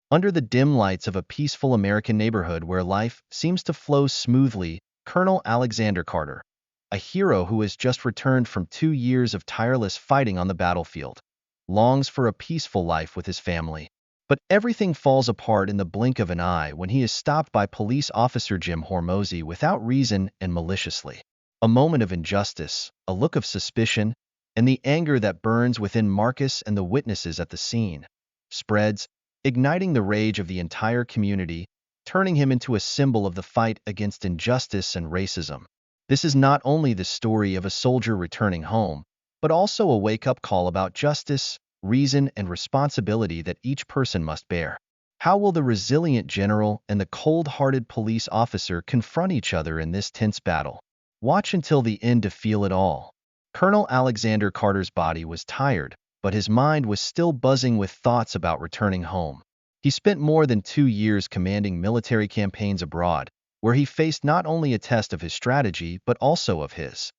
Under the dim lights of a peaceful American neighborhood where life seems to flow smoothly, Colonel Alexander Carter, a hero who has just returned from 2 years of tireless fighting on the battlefield, longs for a peaceful life with his family. But everything falls apart in the blink of an eye when he is stopped by police officer Jim Hormozy without reason and maliciously. A moment of injustice, a look of suspicion, and the anger that burns within Marcus and the witnesses at the scene spreads, igniting the rage of the entire community, turning him into a symbol of the fight against injustice and racism. This is not only the story of a soldier returning home, but also a wake-up call about justice, reason, and responsibility that each person must bear. How will the resilient general and the cold-hearted police officer confront each other in this tense battle? Watch until the end to feel it all. Colonel Alexander Carter's body was tired, but his mind was still buzzing with thoughts about returning home. He spent more than 2 years commanding military campaigns abroad, where he faced not only a test of his strategy but also of his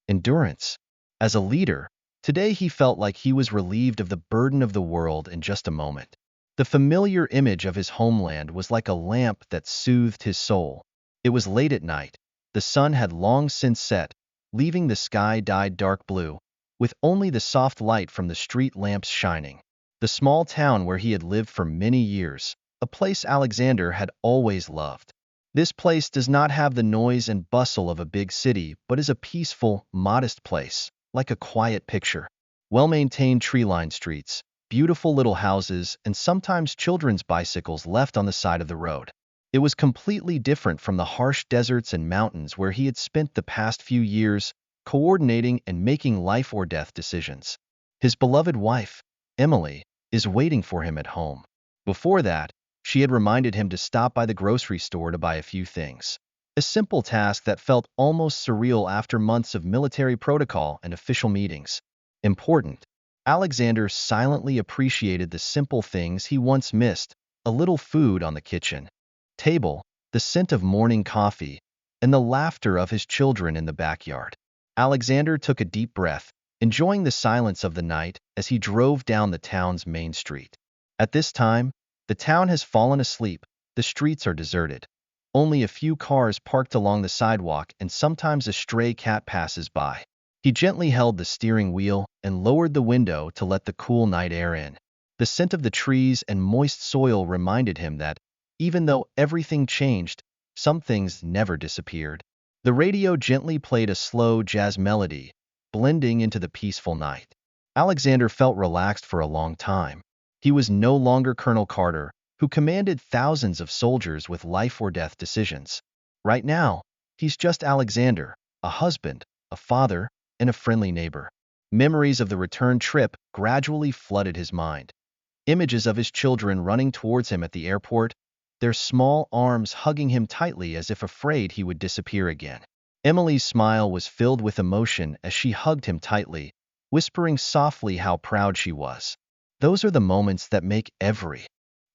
endurance. As a leader, today he felt like he was relieved of the burden of the world in just a moment. The familiar image of his homeland was like a lamp that soothed his soul. It was late at night. The sun had long since set, leaving the sky dyed dark blue, with only the soft light from the street lamps shining. The small town where he had lived for many years, a place Alexander had always loved. This place does not have the noise and bustle of a big city, but is a peaceful, modest place, like a quiet picture. Well-maintained tree-lined streets, beautiful little houses, and sometimes children's bicycles left on the side of the road. It was completely different from the harsh deserts and mountains where he had spent the past few years coordinating and making life-or-death decisions. His beloved wife, Emily, is waiting for him at home. Before that, she had reminded him to stop by the grocery store to buy a few things. A simple task that felt almost surreal after months of military protocol and official meetings. Important. Alexander silently appreciated the simple things he once missed: a little food on the kitchen table, the scent of morning coffee, and the laughter of his children in the backyard. Alexander took a deep breath, enjoying the silence of the night as he drove down the town's main street. At this time, the town has fallen asleep, the streets are deserted. Only a few cars parked along the sidewalk, and sometimes a stray cat passes by. He gently held the steering wheel and lowered the window to let the cool night air in. The scent of the trees and moist soil reminded him that, even though everything changed, some things never disappeared. The radio gently played a slow jazz melody, blending into the peaceful night. Alexander felt relaxed for a long time. He was no longer Colonel Carter, who commanded thousands of soldiers with life-or-death decisions. Right now, he's just Alexander, a husband, a father, and a friendly neighbor. Memories of the return trip gradually flooded his mind. Images of his children running towards him at the airport, their small arms hugging him tightly as if afraid he would disappear again. Emily's smile was filled with emotion as she hugged him tightly, whispering softly how proud she was. Those are the moments that make every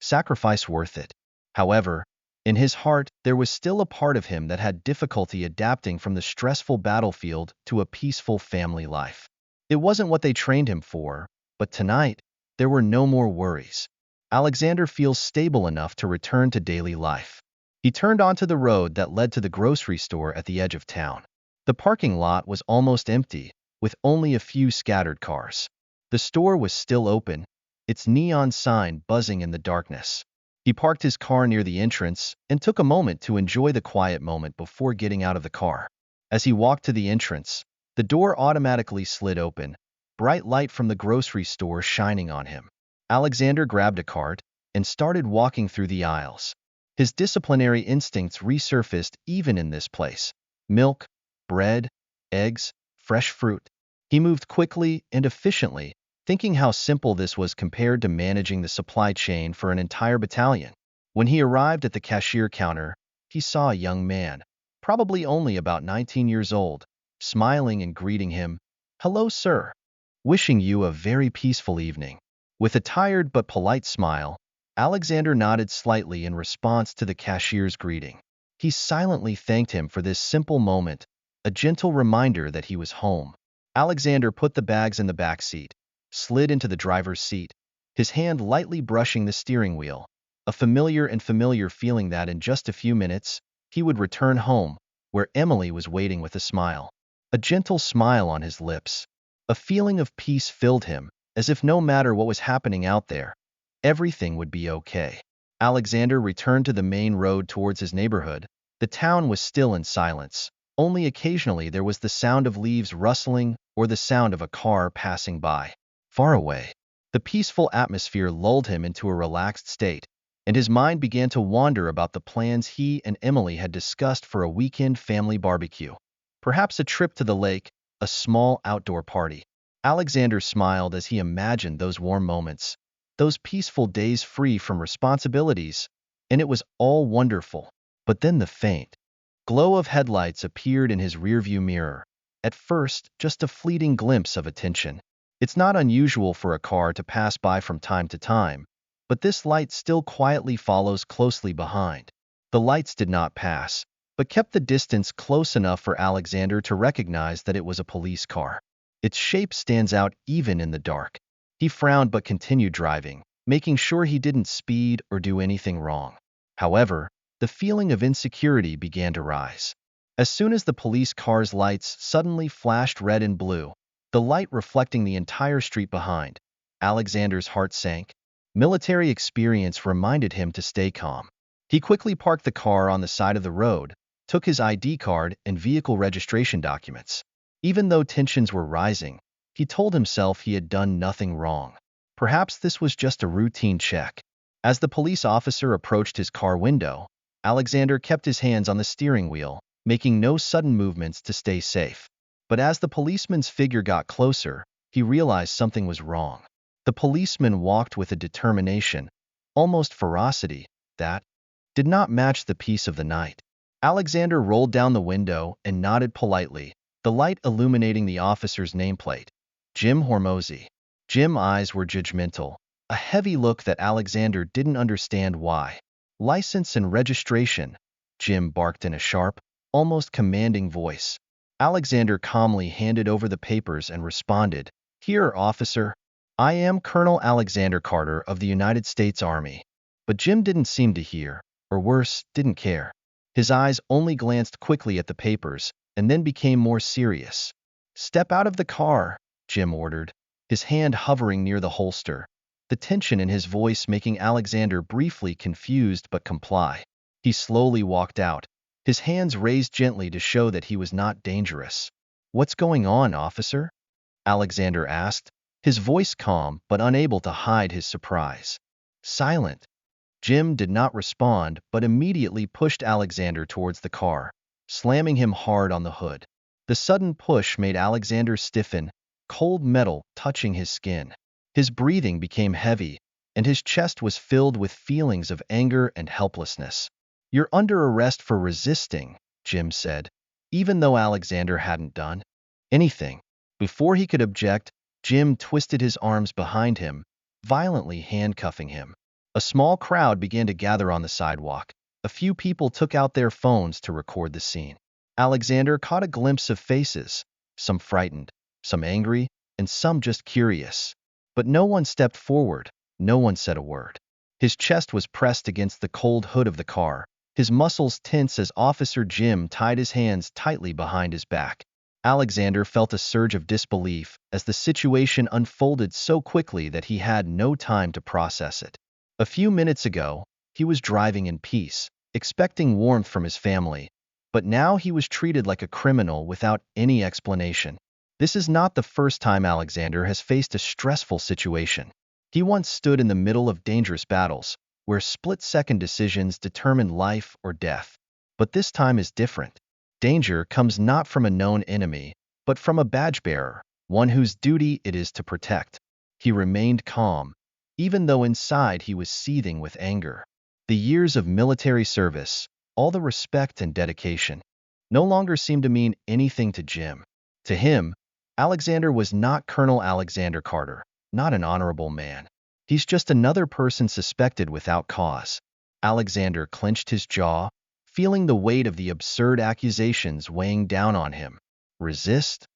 sacrifice worth it. However, in his heart, there was still a part of him that had difficulty adapting from the stressful battlefield to a peaceful family life. It wasn't what they trained him for, but tonight, there were no more worries. Alexander feels stable enough to return to daily life. He turned onto the road that led to the grocery store at the edge of town. The parking lot was almost empty, with only a few scattered cars. The store was still open, its neon sign buzzing in the darkness. He parked his car near the entrance and took a moment to enjoy the quiet moment before getting out of the car. As he walked to the entrance, the door automatically slid open, bright light from the grocery store shining on him. Alexander grabbed a cart and started walking through the aisles. His disciplinary instincts resurfaced even in this place. Milk, bread, eggs, fresh fruit. He moved quickly and efficiently, thinking how simple this was compared to managing the supply chain for an entire battalion. When he arrived at the cashier counter, he saw a young man, probably only about 19 years old, smiling and greeting him. "Hello, sir. Wishing you a very peaceful evening." With a tired but polite smile, Alexander nodded slightly in response to the cashier's greeting. He silently thanked him for this simple moment, a gentle reminder that he was home. Alexander put the bags in the back seat, slid into the driver's seat, his hand lightly brushing the steering wheel. a familiar feeling that in just a few minutes, he would return home, where Emily was waiting with a smile. A gentle smile on his lips. A feeling of peace filled him, as if no matter what was happening out there, everything would be okay. Alexander returned to the main road towards his neighborhood. The town was still in silence. Only occasionally there was the sound of leaves rustling or the sound of a car passing by. Far away, the peaceful atmosphere lulled him into a relaxed state, and his mind began to wander about the plans he and Emily had discussed for a weekend family barbecue. Perhaps a trip to the lake, a small outdoor party. Alexander smiled as he imagined those warm moments, those peaceful days free from responsibilities, and it was all wonderful. But then the faint glow of headlights appeared in his rearview mirror. At first, just a fleeting glimpse of attention. It's not unusual for a car to pass by from time to time, but this light still quietly follows closely behind. The lights did not pass, but kept the distance close enough for Alexander to recognize that it was a police car. Its shape stands out even in the dark. He frowned but continued driving, making sure he didn't speed or do anything wrong. However, the feeling of insecurity began to rise. As soon as the police car's lights suddenly flashed red and blue, the light reflecting the entire street behind, Alexander's heart sank. Military experience reminded him to stay calm. He quickly parked the car on the side of the road, took his ID card and vehicle registration documents. Even though tensions were rising, he told himself he had done nothing wrong. Perhaps this was just a routine check. As the police officer approached his car window, Alexander kept his hands on the steering wheel, making no sudden movements to stay safe. But as the policeman's figure got closer, he realized something was wrong. The policeman walked with a determination, almost ferocity, that did not match the peace of the night. Alexander rolled down the window and nodded politely, the light illuminating the officer's nameplate. Jim Hormozy. Jim's eyes were judgmental, a heavy look that Alexander didn't understand why. License and registration, Jim barked in a sharp, almost commanding voice. Alexander calmly handed over the papers and responded, "Here, officer. I am Colonel Alexander Carter of the United States Army." But Jim didn't seem to hear, or worse, didn't care. His eyes only glanced quickly at the papers, and then became more serious. "Step out of the car," Jim ordered, his hand hovering near the holster, the tension in his voice making Alexander briefly confused but comply. He slowly walked out, his hands raised gently to show that he was not dangerous. "What's going on, officer?" Alexander asked, his voice calm but unable to hide his surprise. Silent. Jim did not respond but immediately pushed Alexander towards the car, slamming him hard on the hood. The sudden push made Alexander stiffen, cold metal touching his skin. His breathing became heavy, and his chest was filled with feelings of anger and helplessness. "You're under arrest for resisting," Jim said, even though Alexander hadn't done anything. Before he could object, Jim twisted his arms behind him, violently handcuffing him. A small crowd began to gather on the sidewalk. A few people took out their phones to record the scene. Alexander caught a glimpse of faces, some frightened, some angry, and some just curious. But no one stepped forward, no one said a word. His chest was pressed against the cold hood of the car, his muscles tense as Officer Jim tied his hands tightly behind his back. Alexander felt a surge of disbelief as the situation unfolded so quickly that he had no time to process it. A few minutes ago, he was driving in peace, expecting warmth from his family, but now he was treated like a criminal without any explanation. This is not the first time Alexander has faced a stressful situation. He once stood in the middle of dangerous battles, where split-second decisions determined life or death. But this time is different. Danger comes not from a known enemy, but from a badge-bearer, one whose duty it is to protect. He remained calm, even though inside he was seething with anger. The years of military service, all the respect and dedication, no longer seemed to mean anything to Jim. To him, Alexander was not Colonel Alexander Carter, not an honorable man. He's just another person suspected without cause. Alexander clenched his jaw, feeling the weight of the absurd accusations weighing down on him. Resist?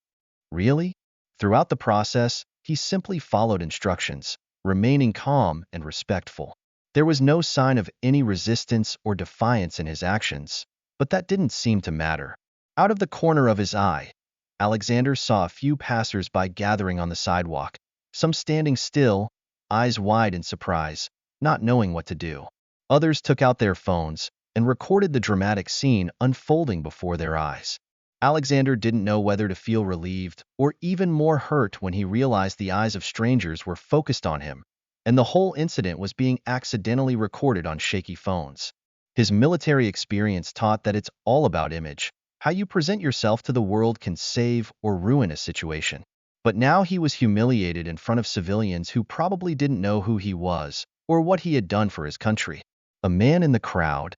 Really? Throughout the process, he simply followed instructions, remaining calm and respectful. There was no sign of any resistance or defiance in his actions, but that didn't seem to matter. Out of the corner of his eye, Alexander saw a few passers-by gathering on the sidewalk, some standing still, eyes wide in surprise, not knowing what to do. Others took out their phones and recorded the dramatic scene unfolding before their eyes. Alexander didn't know whether to feel relieved or even more hurt when he realized the eyes of strangers were focused on him, and the whole incident was being accidentally recorded on shaky phones. His military experience taught that it's all about image. How you present yourself to the world can save or ruin a situation. But now he was humiliated in front of civilians who probably didn't know who he was or what he had done for his country. A man in the crowd,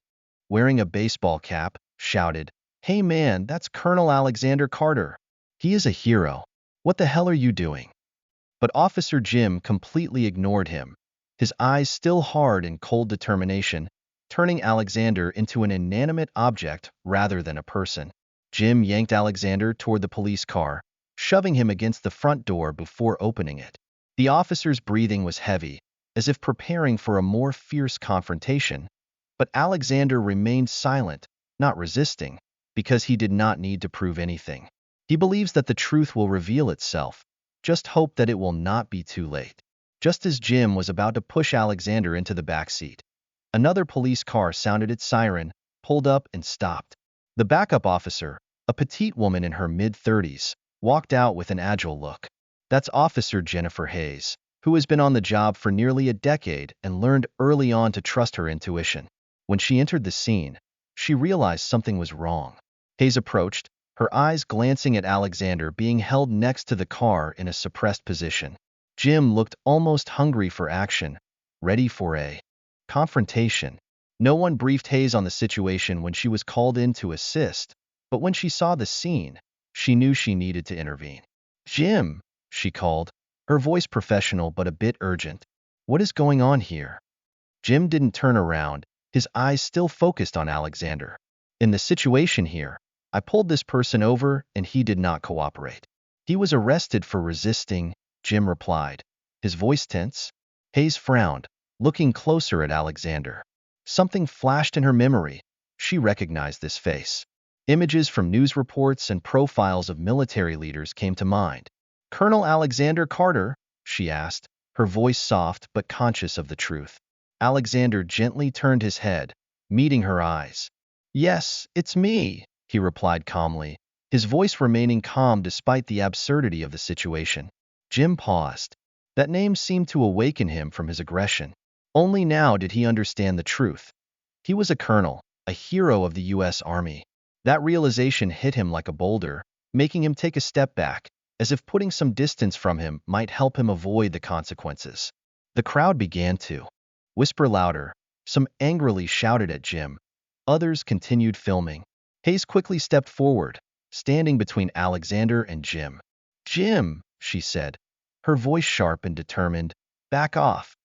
wearing a baseball cap, shouted, "Hey man, that's Colonel Alexander Carter. He is a hero. What the hell are you doing?" But Officer Jim completely ignored him, his eyes still hard in cold determination, turning Alexander into an inanimate object rather than a person. Jim yanked Alexander toward the police car, shoving him against the front door before opening it. The officer's breathing was heavy, as if preparing for a more fierce confrontation, but Alexander remained silent, not resisting, because he did not need to prove anything. He believes that the truth will reveal itself. Just hope that it will not be too late. Just as Jim was about to push Alexander into the back seat, another police car sounded its siren, pulled up and stopped. The backup officer, a petite woman in her mid-30s, walked out with an agile look. That's Officer Jennifer Hayes, who has been on the job for nearly a decade and learned early on to trust her intuition. When she entered the scene, she realized something was wrong. Hayes approached, her eyes glancing at Alexander being held next to the car in a suppressed position. Jim looked almost hungry for action, ready for a confrontation. No one briefed Hayes on the situation when she was called in to assist, but when she saw the scene, she knew she needed to intervene. "Jim," she called, her voice professional but a bit urgent. "What is going on here?" Jim didn't turn around, his eyes still focused on Alexander. "In the situation here, I pulled this person over and he did not cooperate. He was arrested for resisting," Jim replied, his voice tense. Hayes frowned, looking closer at Alexander. Something flashed in her memory. She recognized this face. Images from news reports and profiles of military leaders came to mind. "Colonel Alexander Carter?" she asked, her voice soft but conscious of the truth. Alexander gently turned his head, meeting her eyes. "Yes, it's me," he replied calmly, his voice remaining calm despite the absurdity of the situation. Jim paused. That name seemed to awaken him from his aggression. Only now did he understand the truth. He was a colonel, a hero of the U.S. Army. That realization hit him like a boulder, making him take a step back, as if putting some distance from him might help him avoid the consequences. The crowd began to whisper louder. Some angrily shouted at Jim. Others continued filming. Hayes quickly stepped forward, standing between Alexander and Jim. "Jim," she said, her voice sharp and determined, "back off."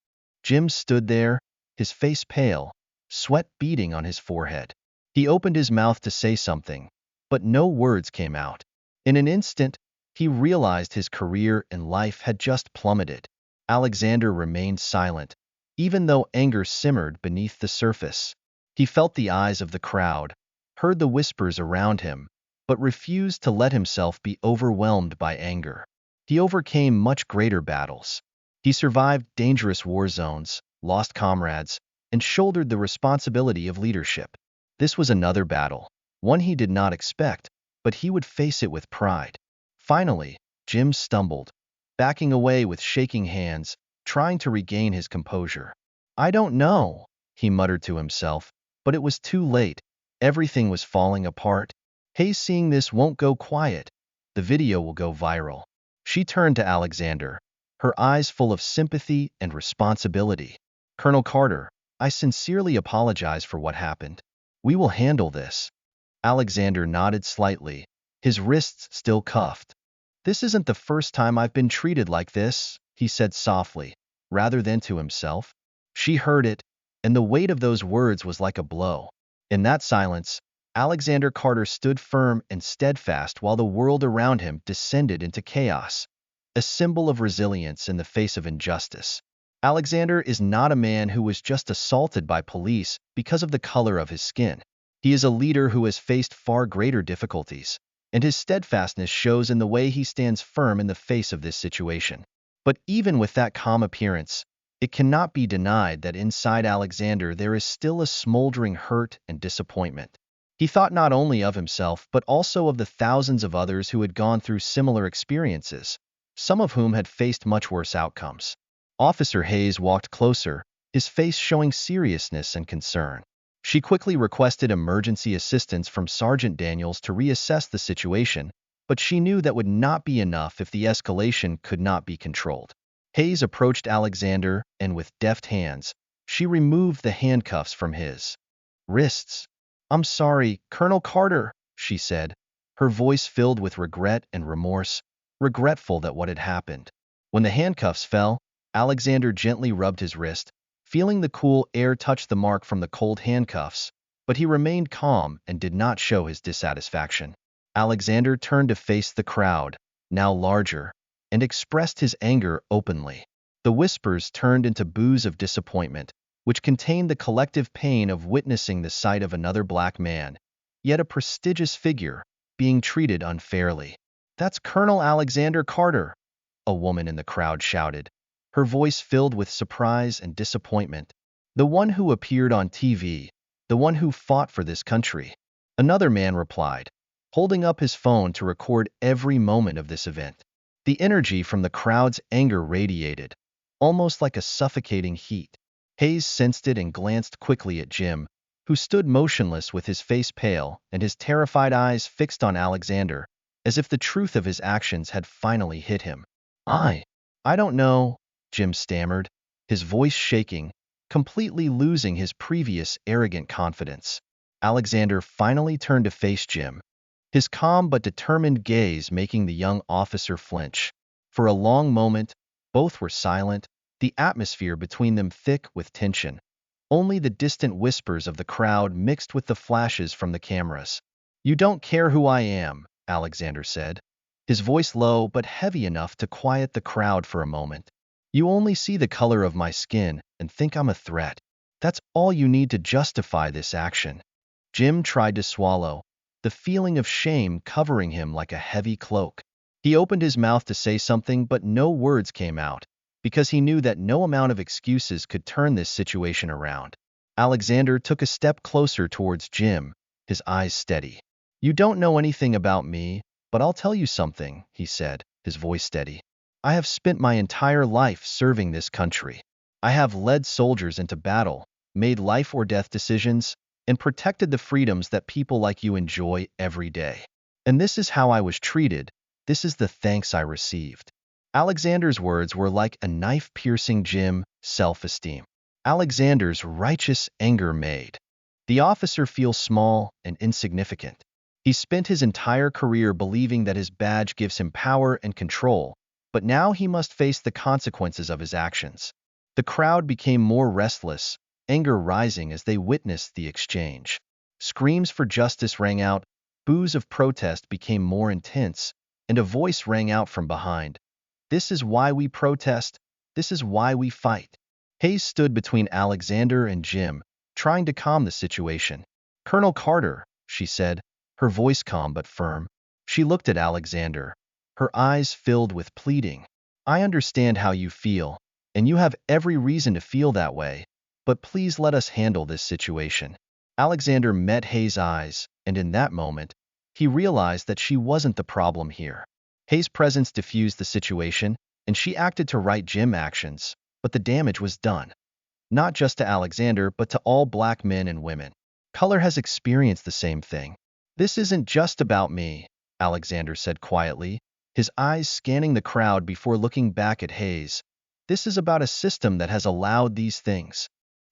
Jim stood there, his face pale, sweat beading on his forehead. He opened his mouth to say something, but no words came out. In an instant, he realized his career and life had just plummeted. Alexander remained silent, even though anger simmered beneath the surface. He felt the eyes of the crowd, heard the whispers around him, but refused to let himself be overwhelmed by anger. He overcame much greater battles. He survived dangerous war zones, lost comrades, and shouldered the responsibility of leadership. This was another battle, one he did not expect, but he would face it with pride. Finally, Jim stumbled, backing away with shaking hands, trying to regain his composure. "I don't know," he muttered to himself, but it was too late. Everything was falling apart. "Hayes seeing this won't go quiet. The video will go viral." She turned to Alexander, her eyes full of sympathy and responsibility. "Colonel Carter, I sincerely apologize for what happened. We will handle this." Alexander nodded slightly, his wrists still cuffed. "This isn't the first time I've been treated like this," he said softly, rather than to himself. She heard it, and the weight of those words was like a blow. In that silence, Alexander Carter stood firm and steadfast while the world around him descended into chaos, a symbol of resilience in the face of injustice. Alexander is not a man who was just assaulted by police because of the color of his skin. He is a leader who has faced far greater difficulties, and his steadfastness shows in the way he stands firm in the face of this situation. But even with that calm appearance, it cannot be denied that inside Alexander there is still a smoldering hurt and disappointment. He thought not only of himself but also of the thousands of others who had gone through similar experiences, some of whom had faced much worse outcomes. Officer Hayes walked closer, his face showing seriousness and concern. She quickly requested emergency assistance from Sergeant Daniels to reassess the situation, but she knew that would not be enough if the escalation could not be controlled. Hayes approached Alexander, and with deft hands, she removed the handcuffs from his wrists. "I'm sorry, Colonel Carter," she said, her voice filled with regret and remorse, regretful that what had happened. When the handcuffs fell, Alexander gently rubbed his wrist, feeling the cool air touch the mark from the cold handcuffs, but he remained calm and did not show his dissatisfaction. Alexander turned to face the crowd, now larger, and expressed his anger openly. The whispers turned into boos of disappointment, which contained the collective pain of witnessing the sight of another black man, yet a prestigious figure, being treated unfairly. "That's Colonel Alexander Carter," a woman in the crowd shouted, her voice filled with surprise and disappointment. "The one who appeared on TV, the one who fought for this country." Another man replied, holding up his phone to record every moment of this event. The energy from the crowd's anger radiated, almost like a suffocating heat. Hayes sensed it and glanced quickly at Jim, who stood motionless with his face pale and his terrified eyes fixed on Alexander, as if the truth of his actions had finally hit him. I don't know," Jim stammered, his voice shaking, completely losing his previous arrogant confidence. Alexander finally turned to face Jim, his calm but determined gaze making the young officer flinch. For a long moment, both were silent, the atmosphere between them thick with tension. Only the distant whispers of the crowd mixed with the flashes from the cameras. "You don't care who I am," Alexander said, his voice low but heavy enough to quiet the crowd for a moment. "You only see the color of my skin and think I'm a threat. That's all you need to justify this action." Jim tried to swallow, the feeling of shame covering him like a heavy cloak. He opened his mouth to say something, but no words came out, because he knew that no amount of excuses could turn this situation around. Alexander took a step closer towards Jim, his eyes steady. "You don't know anything about me, but I'll tell you something," he said, his voice steady. "I have spent my entire life serving this country. I have led soldiers into battle, made life or death decisions, and protected the freedoms that people like you enjoy every day. And this is how I was treated. This is the thanks I received." Alexander's words were like a knife piercing Jim's self-esteem. Alexander's righteous anger made the officer feel small and insignificant. He spent his entire career believing that his badge gives him power and control, but now he must face the consequences of his actions. The crowd became more restless, anger rising as they witnessed the exchange. Screams for justice rang out, boos of protest became more intense, and a voice rang out from behind. "This is why we protest. This is why we fight." Hayes stood between Alexander and Jim, trying to calm the situation. "Colonel Carter," she said, her voice calm but firm. She looked at Alexander, her eyes filled with pleading. "I understand how you feel, and you have every reason to feel that way, but please let us handle this situation." Alexander met Hayes' eyes, and in that moment, he realized that she wasn't the problem here. Hayes' presence diffused the situation, and she acted to right Jim's actions, but the damage was done. Not just to Alexander, but to all black men and women. Color has experienced the same thing. "This isn't just about me," Alexander said quietly, his eyes scanning the crowd before looking back at Hayes. "This is about a system that has allowed these things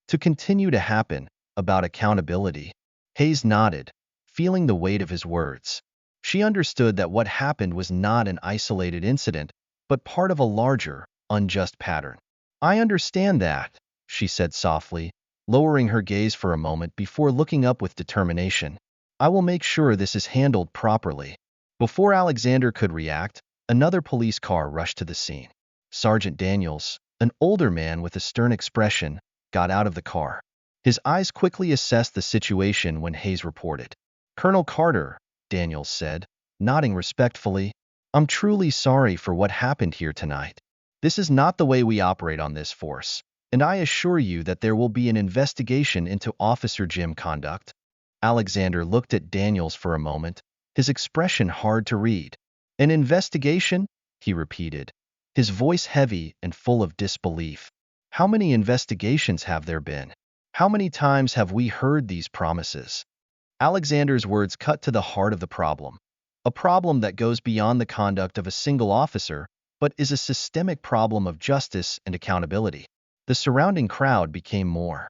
to continue to happen, about accountability." Hayes nodded, feeling the weight of his words. She understood that what happened was not an isolated incident, but part of a larger, unjust pattern. "I understand that," she said softly, lowering her gaze for a moment before looking up with determination. "I will make sure this is handled properly." Before Alexander could react, another police car rushed to the scene. Sergeant Daniels, An older man with a stern expression got out of the car. His eyes quickly assessed the situation when Hayes reported. "Colonel Carter," Daniels said, nodding respectfully, "I'm truly sorry for what happened here tonight. This is not the way we operate on this force, and I assure you that there will be an investigation into Officer Jim's conduct." Alexander looked at Daniels for a moment, his expression hard to read. "An investigation?" he repeated, his voice heavy and full of disbelief. "How many investigations have there been? How many times have we heard these promises?" Alexander's words cut to the heart of the problem, a problem that goes beyond the conduct of a single officer, but is a systemic problem of justice and accountability. The surrounding crowd became more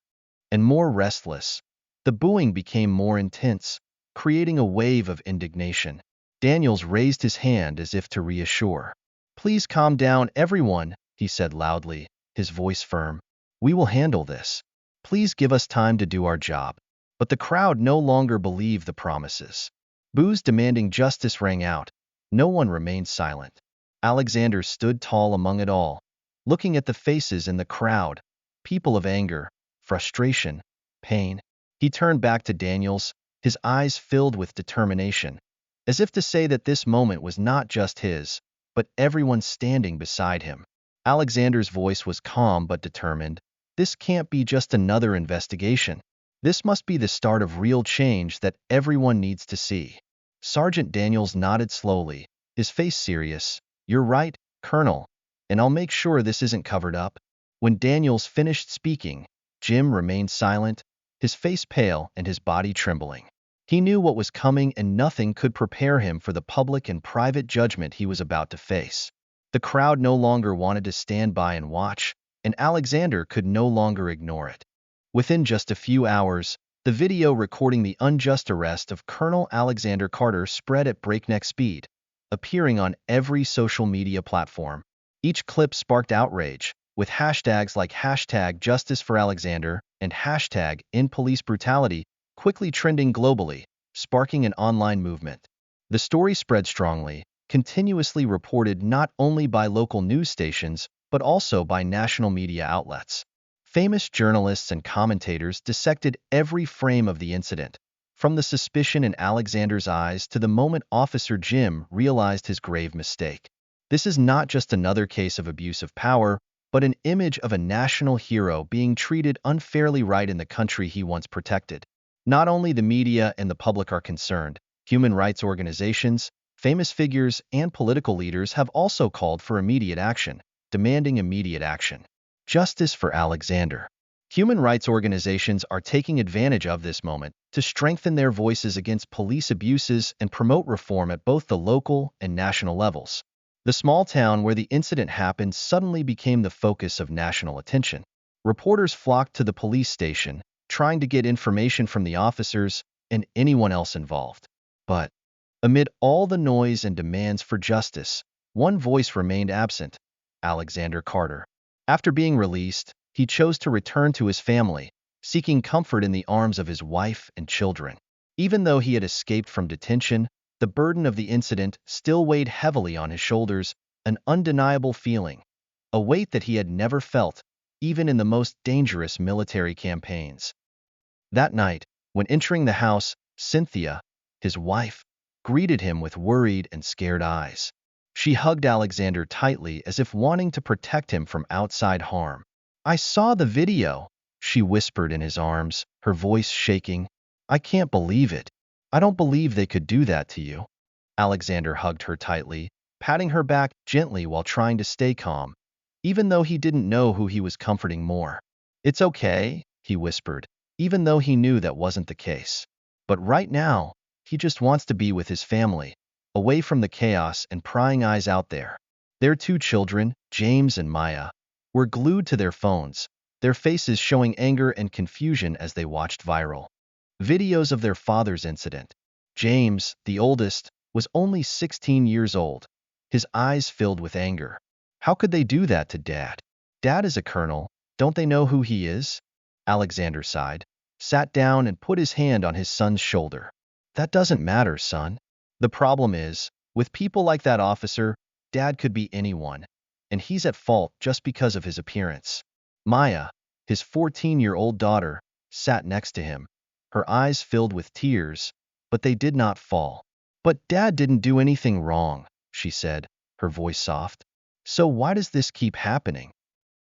and more restless. The booing became more intense, creating a wave of indignation. Daniels raised his hand as if to reassure. "Please calm down, everyone," he said loudly, his voice firm. "We will handle this. Please give us time to do our job." But the crowd no longer believed the promises. Boos demanding justice rang out. No one remained silent. Alexander stood tall among it all, looking at the faces in the crowd, people of anger, frustration, pain. He turned back to Daniels, his eyes filled with determination, as if to say that this moment was not just his, but everyone standing beside him. Alexander's voice was calm but determined. "This can't be just another investigation. This must be the start of real change that everyone needs to see." Sergeant Daniels nodded slowly, his face serious. "You're right, Colonel, and I'll make sure this isn't covered up." When Daniels finished speaking, Jim remained silent, his face pale and his body trembling. He knew what was coming and nothing could prepare him for the public and private judgment he was about to face. The crowd no longer wanted to stand by and watch, and Alexander could no longer ignore it. Within just a few hours, the video recording the unjust arrest of Colonel Alexander Carter spread at breakneck speed, appearing on every social media platform. Each clip sparked outrage, with hashtags like #JusticeForAlexander and #InPoliceBrutality quickly trending globally, sparking an online movement. The story spread strongly, continuously reported not only by local news stations, but also by national media outlets. Famous journalists and commentators dissected every frame of the incident, from the suspicion in Alexander's eyes to the moment Officer Jim realized his grave mistake. This is not just another case of abuse of power, but an image of a national hero being treated unfairly right in the country he once protected. Not only the media and the public are concerned, human rights organizations, famous figures, and political leaders have also called for immediate action, demanding immediate action. Justice for Alexander. Human rights organizations are taking advantage of this moment to strengthen their voices against police abuses and promote reform at both the local and national levels. The small town where the incident happened suddenly became the focus of national attention. Reporters flocked to the police station, trying to get information from the officers and anyone else involved. But amid all the noise and demands for justice, one voice remained absent: Alexander Carter. After being released, he chose to return to his family, seeking comfort in the arms of his wife and children. Even though he had escaped from detention, the burden of the incident still weighed heavily on his shoulders, an undeniable feeling, a weight that he had never felt, even in the most dangerous military campaigns. That night, when entering the house, Cynthia, his wife, greeted him with worried and scared eyes. She hugged Alexander tightly as if wanting to protect him from outside harm. "I saw the video," she whispered in his arms, her voice shaking. "I can't believe it. I don't believe they could do that to you." Alexander hugged her tightly, patting her back gently while trying to stay calm, even though he didn't know who he was comforting more. "It's okay," he whispered, even though he knew that wasn't the case. But right now, he just wants to be with his family, away from the chaos and prying eyes out there. Their two children, James and Maya, were glued to their phones, their faces showing anger and confusion as they watched viral videos of their father's incident. James, the oldest, was only 16 years old, his eyes filled with anger. How could they do that to Dad? Dad is a colonel, don't they know who he is? Alexander sighed, sat down and put his hand on his son's shoulder. "That doesn't matter, son. The problem is, with people like that officer, Dad could be anyone. and he's at fault just because of his appearance. Maya, his 14-year-old daughter, sat next to him, her eyes filled with tears, but they did not fall. "But Dad didn't do anything wrong," she said, her voice soft. "So why does this keep happening?"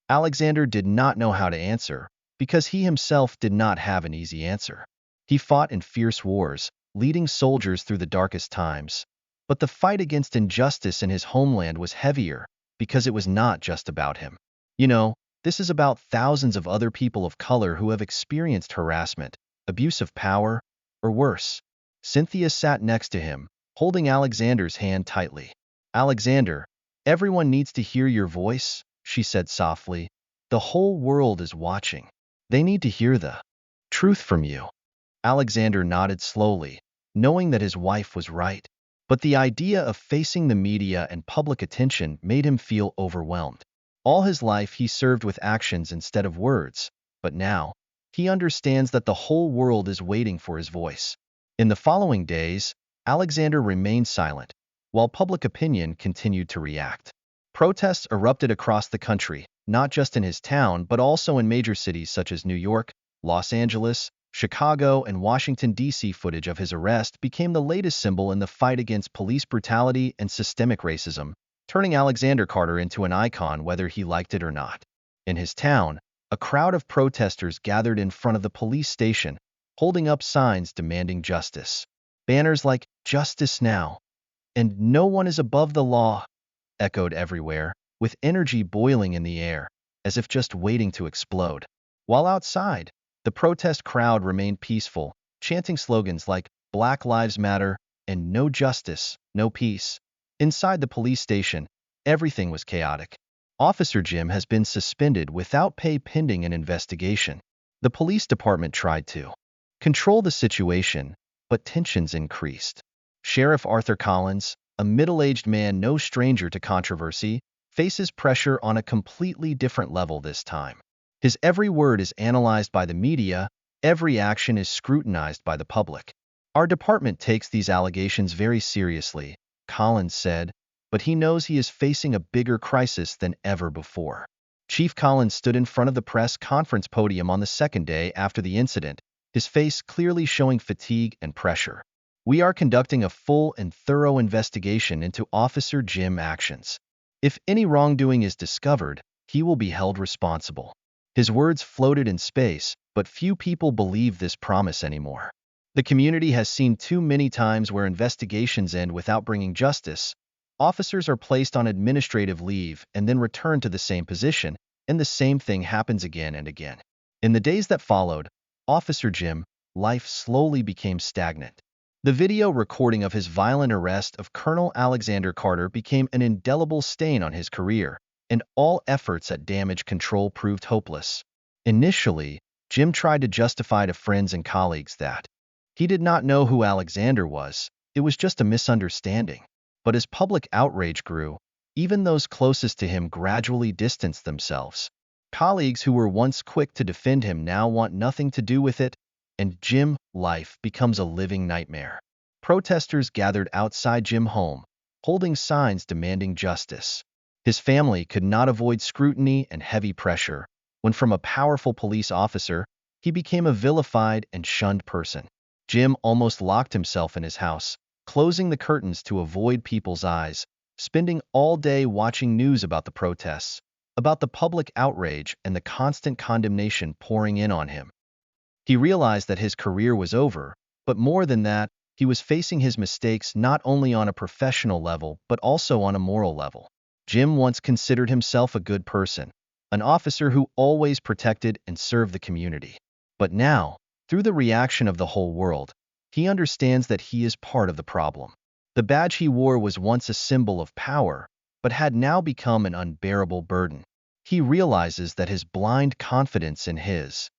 Alexander did not know how to answer, because he himself did not have an easy answer. He fought in fierce wars, leading soldiers through the darkest times. But the fight against injustice in his homeland was heavier, because it was not just about him. You know, this is about thousands of other people of color who have experienced harassment, abuse of power, or worse. Cynthia sat next to him, holding Alexander's hand tightly. "Alexander, everyone needs to hear your voice," she said softly. "The whole world is watching. They need to hear the truth from you." Alexander nodded slowly, knowing that his wife was right. But the idea of facing the media and public attention made him feel overwhelmed. All his life he served with actions instead of words, but now, he understands that the whole world is waiting for his voice. In the following days, Alexander remained silent, while public opinion continued to react. Protests erupted across the country, not just in his town, but also in major cities such as New York, Los Angeles, Chicago, and Washington, D.C. Footage of his arrest became the latest symbol in the fight against police brutality and systemic racism, turning Alexander Carter into an icon whether he liked it or not. In his town, a crowd of protesters gathered in front of the police station, holding up signs demanding justice. Banners like "Justice Now" and "No one is above the law" echoed everywhere, with energy boiling in the air, as if just waiting to explode. While outside, the protest crowd remained peaceful, chanting slogans like "Black Lives Matter" and "No Justice, No Peace." Inside the police station, everything was chaotic. Officer Jim has been suspended without pay pending an investigation. The police department tried to control the situation, but tensions increased. Sheriff Arthur Collins, a middle-aged man no stranger to controversy, faces pressure on a completely different level this time. His every word is analyzed by the media, every action is scrutinized by the public. "Our department takes these allegations very seriously," Collins said, but he knows he is facing a bigger crisis than ever before. Chief Collins stood in front of the press conference podium on the second day after the incident, his face clearly showing fatigue and pressure. "We are conducting a full and thorough investigation into Officer Jim's actions. If any wrongdoing is discovered, he will be held responsible." His words floated in space, but few people believe this promise anymore. The community has seen too many times where investigations end without bringing justice. Officers are placed on administrative leave and then return to the same position, and the same thing happens again and again. In the days that followed, Officer Jim's life slowly became stagnant. The video recording of his violent arrest of Colonel Alexander Carter became an indelible stain on his career, and all efforts at damage control proved hopeless. Initially, Jim tried to justify to friends and colleagues that he did not know who Alexander was, it was just a misunderstanding. But as public outrage grew, even those closest to him gradually distanced themselves. Colleagues who were once quick to defend him now want nothing to do with it, and Jim's life becomes a living nightmare. Protesters gathered outside Jim's home, holding signs demanding justice. His family could not avoid scrutiny and heavy pressure, when from a powerful police officer, he became a vilified and shunned person. Jim almost locked himself in his house, closing the curtains to avoid people's eyes, spending all day watching news about the protests, about the public outrage and the constant condemnation pouring in on him. He realized that his career was over, but more than that, he was facing his mistakes not only on a professional level but also on a moral level. Jim once considered himself a good person, an officer who always protected and served the community. But now, through the reaction of the whole world, he understands that he is part of the problem. The badge he wore was once a symbol of power, but had now become an unbearable burden. He realizes that his blind confidence in his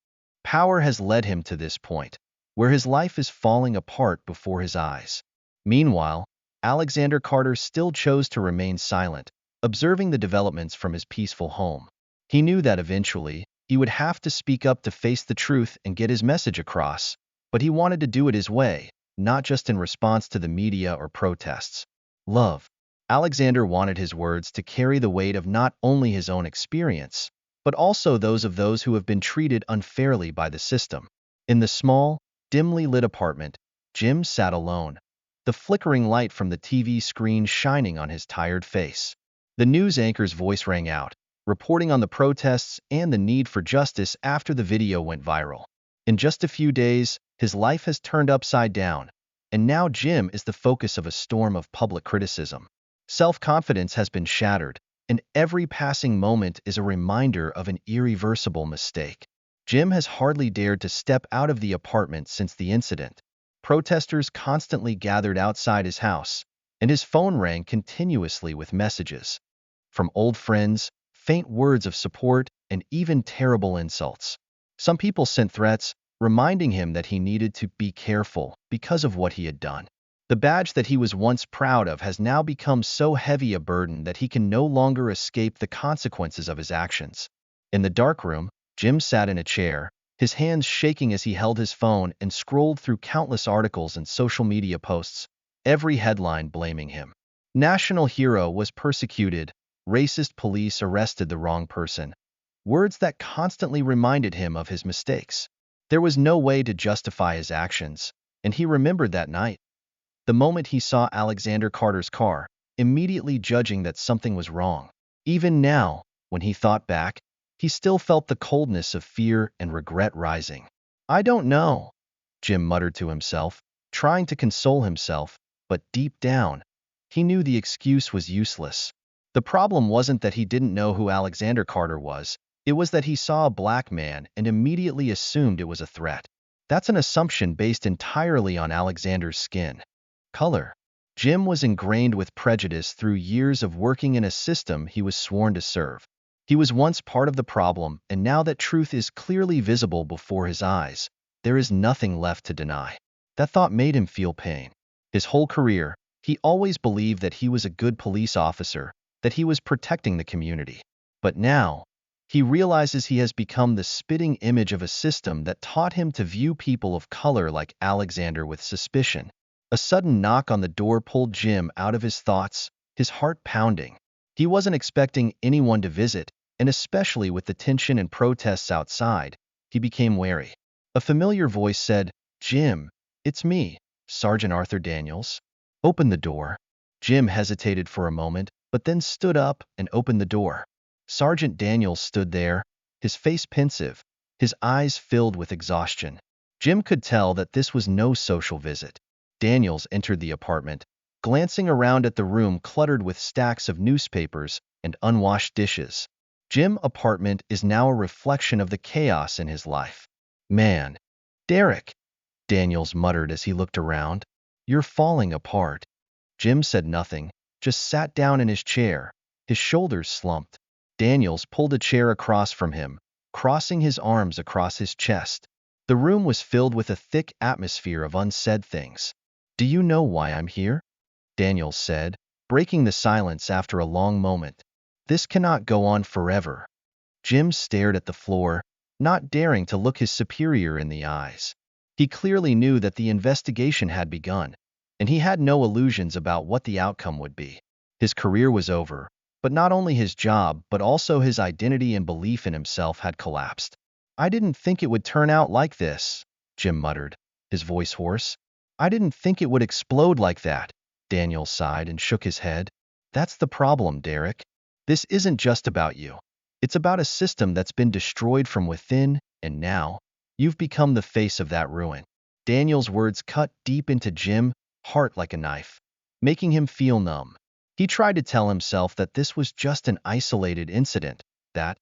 power has led him to this point, where his life is falling apart before his eyes. Meanwhile, Alexander Carter still chose to remain silent, observing the developments from his peaceful home. He knew that eventually, he would have to speak up to face the truth and get his message across, but he wanted to do it his way, not just in response to the media or protests. Love. Alexander wanted his words to carry the weight of not only his own experience, but also those of those who have been treated unfairly by the system. In the small, dimly lit apartment, Jim sat alone, the flickering light from the TV screen shining on his tired face. The news anchor's voice rang out, reporting on the protests and the need for justice after the video went viral. In just a few days, his life has turned upside down, and now Jim is the focus of a storm of public criticism. Self-confidence has been shattered, and every passing moment is a reminder of an irreversible mistake. Jim has hardly dared to step out of the apartment since the incident. Protesters constantly gathered outside his house, and his phone rang continuously with messages from old friends, faint words of support, and even terrible insults. Some people sent threats, reminding him that he needed to be careful because of what he had done. The badge that he was once proud of has now become so heavy a burden that he can no longer escape the consequences of his actions. In the dark room, Jim sat in a chair, his hands shaking as he held his phone and scrolled through countless articles and social media posts, every headline blaming him. National hero was persecuted, racist police arrested the wrong person. Words that constantly reminded him of his mistakes. There was no way to justify his actions, and he remembered that night. The moment he saw Alexander Carter's car, immediately judging that something was wrong. Even now, when he thought back, he still felt the coldness of fear and regret rising. "I don't know," Jim muttered to himself, trying to console himself, but deep down, he knew the excuse was useless. The problem wasn't that he didn't know who Alexander Carter was, it was that he saw a black man and immediately assumed it was a threat. That's an assumption based entirely on Alexander's skin color. Jim was ingrained with prejudice through years of working in a system he was sworn to serve. He was once part of the problem, and now that truth is clearly visible before his eyes, there is nothing left to deny. That thought made him feel pain. His whole career, he always believed that he was a good police officer, that he was protecting the community. But now, he realizes he has become the spitting image of a system that taught him to view people of color like Alexander with suspicion. A sudden knock on the door pulled Jim out of his thoughts, his heart pounding. He wasn't expecting anyone to visit, and especially with the tension and protests outside, he became wary. A familiar voice said, "Jim, it's me, Sergeant Arthur Daniels." "Open the door." Jim hesitated for a moment, but then stood up and opened the door. Sergeant Daniels stood there, his face pensive, his eyes filled with exhaustion. Jim could tell that this was no social visit. Daniels entered the apartment, glancing around at the room cluttered with stacks of newspapers and unwashed dishes. Jim's apartment is now a reflection of the chaos in his life. "Man, Derek," Daniels muttered as he looked around, "you're falling apart." Jim said nothing, just sat down in his chair, his shoulders slumped. Daniels pulled a chair across from him, crossing his arms across his chest. The room was filled with a thick atmosphere of unsaid things. "Do you know why I'm here?" Daniels said, breaking the silence after a long moment. "This cannot go on forever." Jim stared at the floor, not daring to look his superior in the eyes. He clearly knew that the investigation had begun, and he had no illusions about what the outcome would be. His career was over, but not only his job but also his identity and belief in himself had collapsed. "I didn't think it would turn out like this," Jim muttered, his voice hoarse. "I didn't think it would explode like that." Daniel sighed and shook his head. "That's the problem, Derek. This isn't just about you. It's about a system that's been destroyed from within, and now, you've become the face of that ruin." Daniel's words cut deep into Jim's heart like a knife, making him feel numb. He tried to tell himself that this was just an isolated incident, that,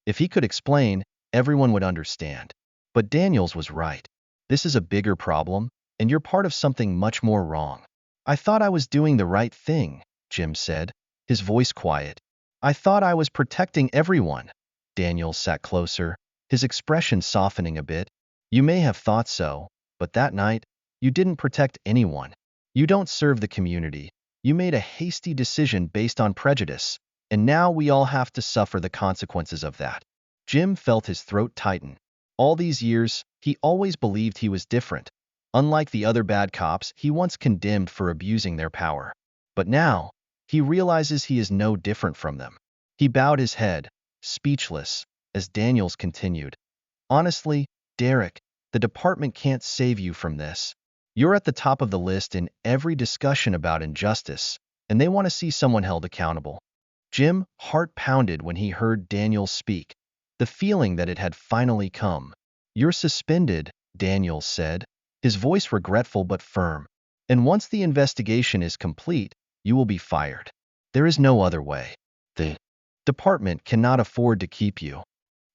if he could explain, everyone would understand. But Daniels was right. This is a bigger problem, and you're part of something much more wrong. "I thought I was doing the right thing," Jim said, his voice quiet. "I thought I was protecting everyone." Daniel sat closer, his expression softening a bit. "You may have thought so, but that night, you didn't protect anyone. You don't serve the community. You made a hasty decision based on prejudice, and now we all have to suffer the consequences of that." Jim felt his throat tighten. All these years, he always believed he was different, unlike the other bad cops he once condemned for abusing their power. But now, He realizes he is no different from them. He bowed his head, speechless, as Daniels continued. Honestly, Derek, the department can't save you from this. You're at the top of the list in every discussion about injustice, and they want to see someone held accountable. Jim heart pounded when he heard Daniels speak, the feeling that it had finally come. You're suspended, Daniels said, his voice regretful but firm. And once the investigation is complete, you will be fired. There is no other way. The department cannot afford to keep you.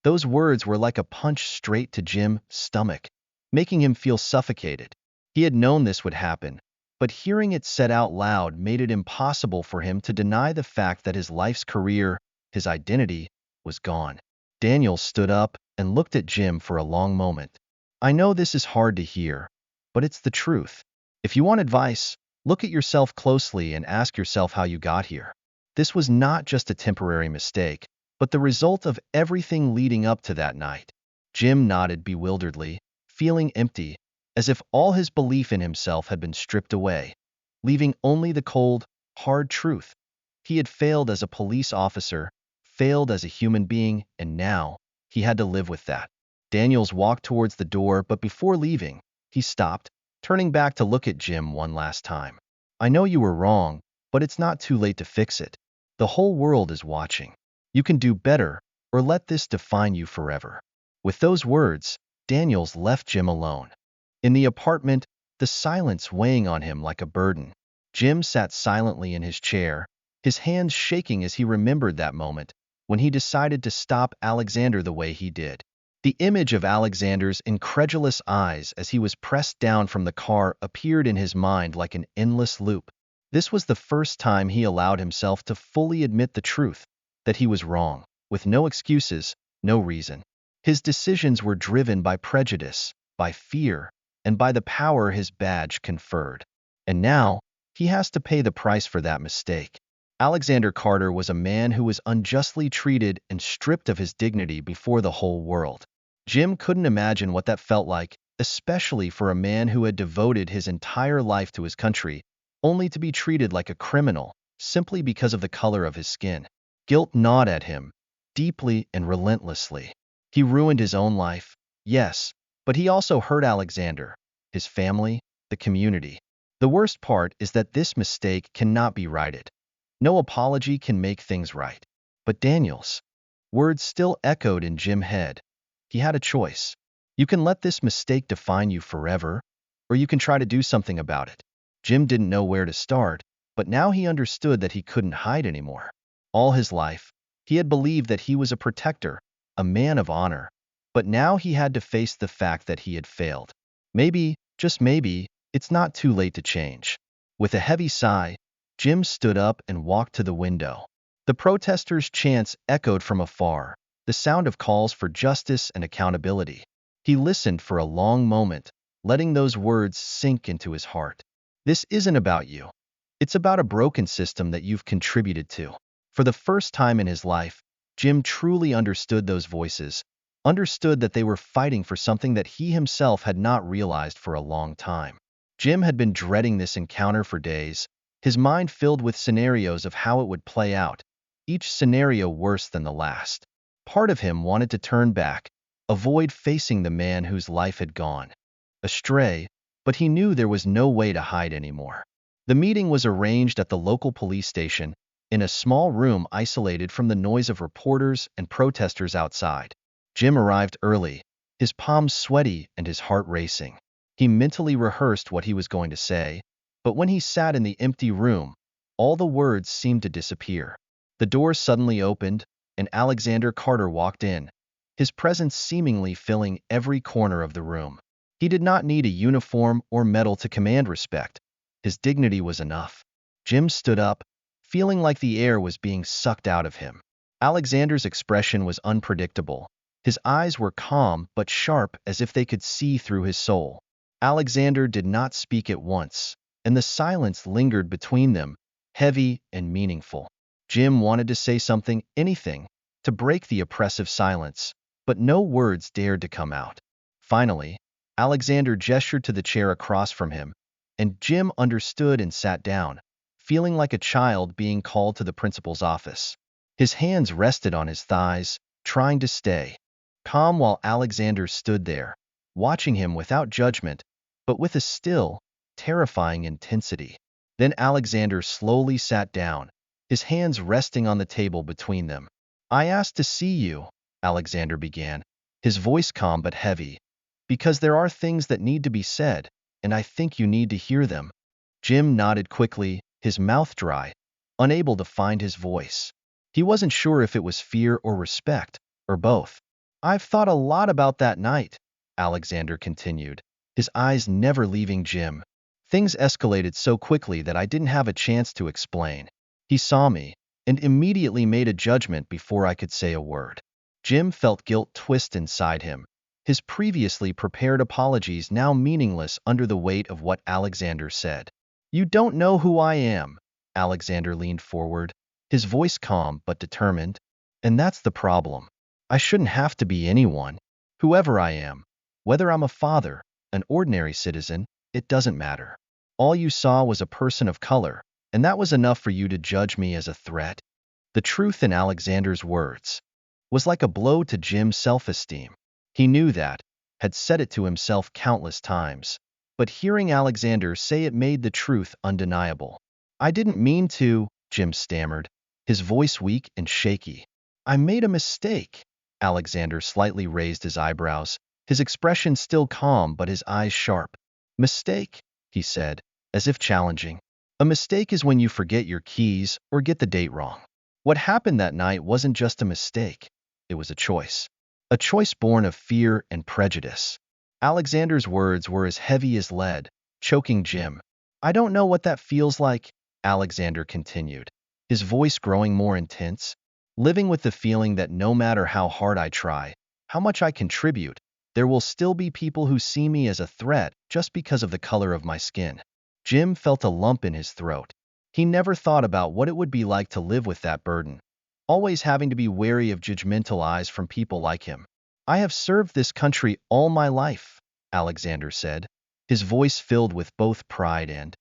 Those words were like a punch straight to Jim's stomach, making him feel suffocated. He had known this would happen, but hearing it said out loud made it impossible for him to deny the fact that his life's career, his identity, was gone. Daniel stood up and looked at Jim for a long moment. I know this is hard to hear, but it's the truth. If you want advice, look at yourself closely and ask yourself how you got here. This was not just a temporary mistake, but the result of everything leading up to that night. Jim nodded bewilderedly, feeling empty, as if all his belief in himself had been stripped away, leaving only the cold, hard truth. He had failed as a police officer, failed as a human being, and now he had to live with that. Daniels walked towards the door, but before leaving, he stopped, turning back to look at Jim one last time. I know you were wrong, but it's not too late to fix it. The whole world is watching. You can do better, or let this define you forever. With those words, Daniels left Jim alone. In the apartment, the silence weighing on him like a burden. Jim sat silently in his chair, his hands shaking as he remembered that moment when he decided to stop Alexander the way he did. The image of Alexander's incredulous eyes as he was pressed down from the car appeared in his mind like an endless loop. This was the first time he allowed himself to fully admit the truth, that he was wrong, with no excuses, no reason. His decisions were driven by prejudice, by fear, and by the power his badge conferred. And now, he has to pay the price for that mistake. Alexander Carter was a man who was unjustly treated and stripped of his dignity before the whole world. Jim couldn't imagine what that felt like, especially for a man who had devoted his entire life to his country, only to be treated like a criminal, simply because of the color of his skin. Guilt gnawed at him, deeply and relentlessly. He ruined his own life, yes, but he also hurt Alexander, his family, the community. The worst part is that this mistake cannot be righted. No apology can make things right. But Daniels' words still echoed in Jim's head. He had a choice. You can let this mistake define you forever, or you can try to do something about it. Jim didn't know where to start, but now he understood that he couldn't hide anymore. All his life, he had believed that he was a protector, a man of honor, but now he had to face the fact that he had failed. Maybe, just maybe, it's not too late to change. With a heavy sigh, Jim stood up and walked to the window. The protesters' chants echoed from afar, the sound of calls for justice and accountability. He listened for a long moment, letting those words sink into his heart. This isn't about you. It's about a broken system that you've contributed to. For the first time in his life, Jim truly understood those voices, understood that they were fighting for something that he himself had not realized for a long time. Jim had been dreading this encounter for days, his mind filled with scenarios of how it would play out, each scenario worse than the last. Part of him wanted to turn back, avoid facing the man whose life had gone astray, but he knew there was no way to hide anymore. The meeting was arranged at the local police station, in a small room isolated from the noise of reporters and protesters outside. Jim arrived early, his palms sweaty and his heart racing. He mentally rehearsed what he was going to say, but when he sat in the empty room, all the words seemed to disappear. The door suddenly opened, and Alexander Carter walked in, his presence seemingly filling every corner of the room. He did not need a uniform or medal to command respect. His dignity was enough. Jim stood up, feeling like the air was being sucked out of him. Alexander's expression was unpredictable. His eyes were calm but sharp, as if they could see through his soul. Alexander did not speak at once, and the silence lingered between them, heavy and meaningful. Jim wanted to say something, anything, to break the oppressive silence, but no words dared to come out. Finally, Alexander gestured to the chair across from him, and Jim understood and sat down, feeling like a child being called to the principal's office. His hands rested on his thighs, trying to stay calm while Alexander stood there, watching him without judgment, but with a still, terrifying intensity. Then Alexander slowly sat down, his hands resting on the table between them. "I asked to see you," Alexander began, his voice calm but heavy, "because there are things that need to be said, and I think you need to hear them." Jim nodded quickly, his mouth dry, unable to find his voice. He wasn't sure if it was fear or respect, or both. "I've thought a lot about that night," Alexander continued, his eyes never leaving Jim. "Things escalated so quickly that I didn't have a chance to explain. He saw me, and immediately made a judgment before I could say a word." Jim felt guilt twist inside him, his previously prepared apologies now meaningless under the weight of what Alexander said. "You don't know who I am." Alexander leaned forward, his voice calm but determined. "And that's the problem. I shouldn't have to be anyone. Whoever I am, whether I'm a father, an ordinary citizen, it doesn't matter. All you saw was a person of color, and that was enough for you to judge me as a threat." The truth in Alexander's words was like a blow to Jim's self-esteem. He knew that, had said it to himself countless times, but hearing Alexander say it made the truth undeniable. "I didn't mean to," Jim stammered, his voice weak and shaky. "I made a mistake." Alexander slightly raised his eyebrows, his expression still calm but his eyes sharp. "Mistake?" he said, as if challenging. "A mistake is when you forget your keys or get the date wrong. What happened that night wasn't just a mistake. It was a choice. A choice born of fear and prejudice." Alexander's words were as heavy as lead, choking Jim. "I don't know what that feels like," Alexander continued, his voice growing more intense. "Living with the feeling that no matter how hard I try, how much I contribute, there will still be people who see me as a threat just because of the color of my skin." Jim felt a lump in his throat. He never thought about what it would be like to live with that burden, always having to be wary of judgmental eyes from people like him. "I have served this country all my life," Alexander said, his voice filled with both pride and